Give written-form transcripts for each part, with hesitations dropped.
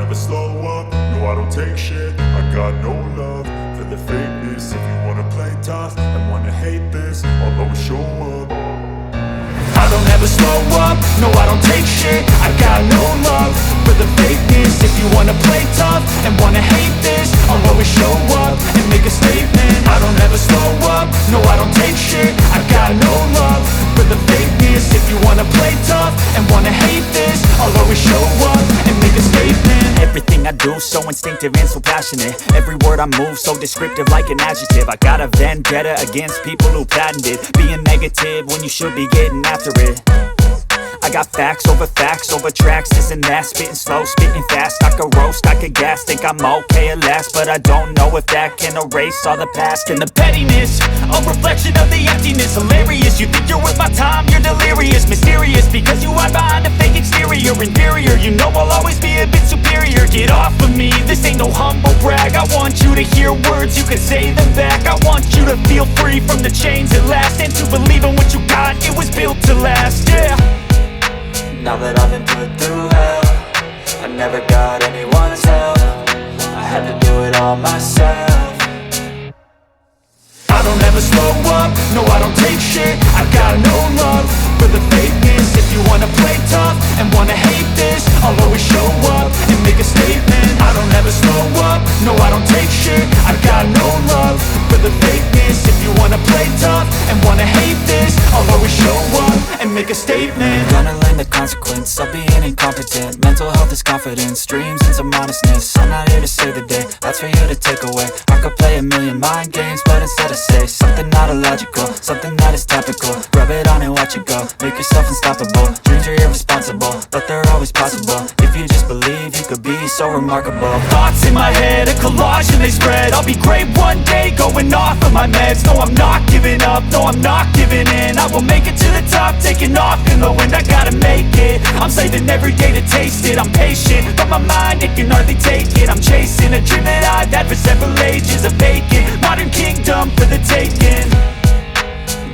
never slow up, no I don't take shit. I got no love for the fakeness. If you wanna play tough and wanna hate this, I'll always show up. I don't ever slow up, no I don't take shit. I got no love for the fakeness. If you wanna play tough and wanna hate this, I'll always show up and make a statement. I don't ever slow up, no I don't take shit. I got no love for the fakeness. If you wanna play tough and wanna hate this, I'll always show up and make a statement. Everything I do so instinctive and so passionate. Every word I move so descriptive like an adjective. I got a vendetta against people who patented being negative when you should be getting after it. I got facts over tracks, this and that. Spitting slow, spitting fast, I could roast, I could gas. Think I'm okay at last, but I don't know if that can erase all the past. And the pettiness, a reflection of the emptiness. Hilarious, you think you're worth my time, you're delirious. Mysterious, because you hide behind a fake exterior. Inferior, you know I'll always be a bit superior. Get off of me, this ain't no humble brag. I want you to hear words, you can say them back. I want you to feel free from the chains at last, and to believe in what you got, it was built to last, yeah. Now that I've been put through hell, I never got anyone's help. I had to do it all myself. I don't ever slow up, no I don't take shit. I got no love for the fakeness. If you wanna play tough and wanna hate this, I'll always show up and make a statement. I don't ever slow up, no I don't take shit. I got no love for the fakeness. If you wanna play tough and wanna hate this, I'll always show up and make a statement. Gonna learn the consequence of being incompetent. Mental health is confidence, dreams and some honestness. I'm not here to save the day, that's for you to take away. I could play a million mind games, but instead I say something not illogical, something that is topical. Rub it on and watch it go, make yourself unstoppable. Dreams are irresponsible, but they're always possible. If you just believe, you could be so remarkable. Thoughts in my head, a collage and they spread. I'll be great one day, going off of my meds. No, I'm not giving up, no, I'm not giving in. I will make it to the top, taking off in the wind. I gotta make it, I'm saving every day to taste it. I'm patient, but my mind, it can hardly take it. I'm chasing a dream that I've had for several ages. A vacant, modern kingdom for the taking.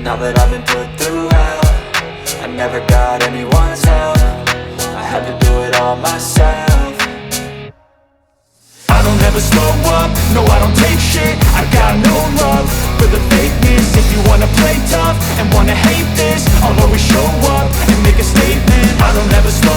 Now that I've been put through hell, I never got anyone's help. I had to do it all myself. I don't ever slow up, no I don't take shit. I got no love for the fakeness. If you wanna play tough and wanna hate this, I'll always show up and make a statement. I don't ever slow